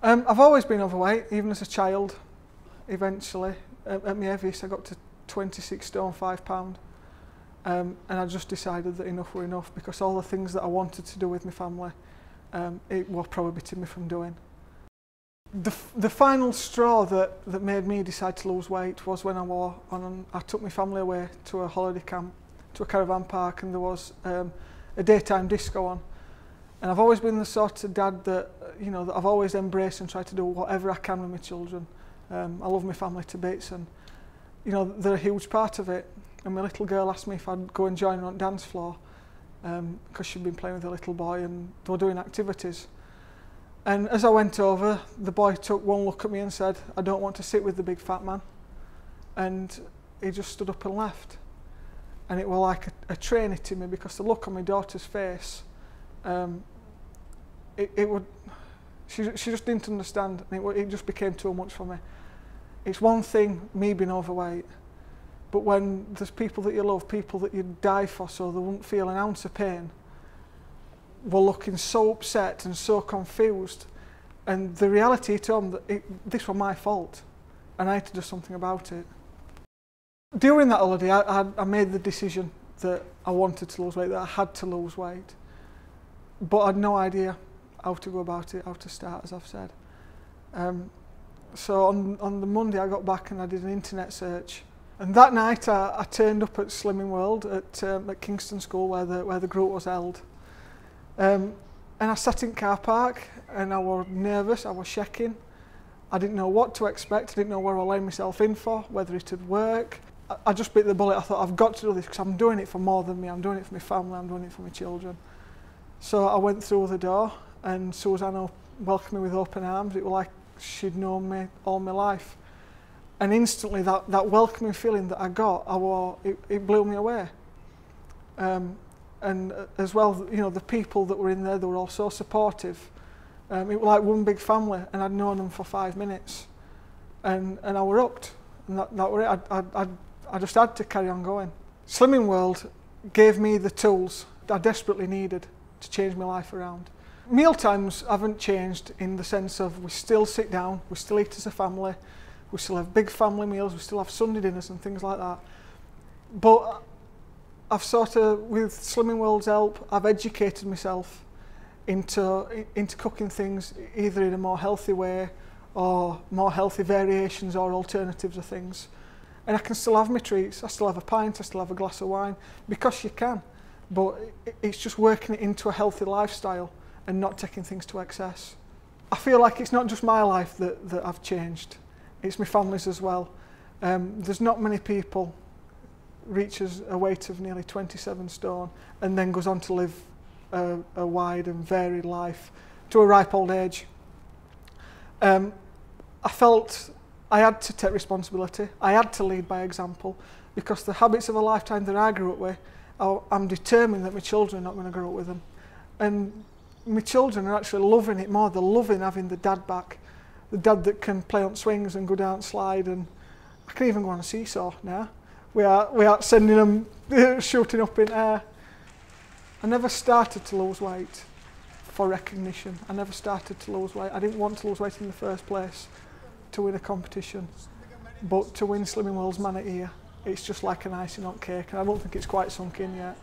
I've always been overweight, even as a child. Eventually, at my heaviest, I got to 26 stone 5 pound. And I just decided that enough were enough, because all the things that I wanted to do with my family, it was prohibiting me from doing. The final straw that made me decide to lose weight was when I took my family away to a holiday camp, to a caravan park, and there was a daytime disco on. And I've always been the sort of dad that, you know, that I've always embraced and tried to do whatever I can with my children. I love my family to bits, and you know, they're a huge part of it. And my little girl asked me if I'd go and join her on the dance floor, because she'd been playing with a little boy and they were doing activities. And as I went over, the boy took one look at me and said, "I don't want to sit with the big fat man." And he just stood up and left. And it was like a train hitting me, because the look on my daughter's face, she just didn't understand, and it just became too much for me. It's one thing, me being overweight, but when there's people that you love, people that you'd die for so they wouldn't feel an ounce of pain, were looking so upset and so confused, and the reality to them that this was my fault and I had to do something about it. During that holiday, I made the decision that I wanted to lose weight, that I had to lose weight, but I had no idea how to go about it, how to start, as I've said. So on the Monday I got back and I did an internet search, and that night I turned up at Slimming World at Kingston School, where the group was held. And I sat in car park and I was nervous, I was shaking. I didn't know what to expect, I didn't know where I laid myself in for, whether it would work. I just bit the bullet. I thought, I've got to do this, because I'm doing it for more than me. I'm doing it for my family, I'm doing it for my children. So I went through the door and Susanna welcomed me with open arms. It was like she'd known me all my life. And instantly that welcoming feeling that I got, it blew me away. And as well, you know, the people that were in there, they were all so supportive. It was like one big family, and I'd known them for 5 minutes. And I were hooked. And that were it. I just had to carry on going. Slimming World gave me the tools that I desperately needed to change my life around. Mealtimes haven't changed, in the sense of we still sit down, we still eat as a family, we still have big family meals, we still have Sunday dinners and things like that. But I've sort of, with Slimming World's help, I've educated myself into cooking things either in a more healthy way, or more healthy variations or alternatives of things. And I can still have my treats, I still have a pint, I still have a glass of wine, because you can. But it's just working it into a healthy lifestyle and not taking things to excess. I feel like it's not just my life that I've changed, it's my family's as well. There's not many people reaches a weight of nearly 27 stone and then goes on to live a wide and varied life to a ripe old age. I felt I had to take responsibility, I had to lead by example, because the habits of a lifetime that I grew up with, I'm determined that my children are not going to grow up with them. And my children are actually loving it more. They're loving having the dad back, the dad that can play on swings and go down slide, and I can even go on a seesaw now. We are sending them shooting up in air. I never started to lose weight for recognition. I never started to lose weight. I didn't want to lose weight in the first place to win a competition, but to win Slimming World's Man of the Year, it's just like an icing on cake, and I don't think it's quite sunk in yet.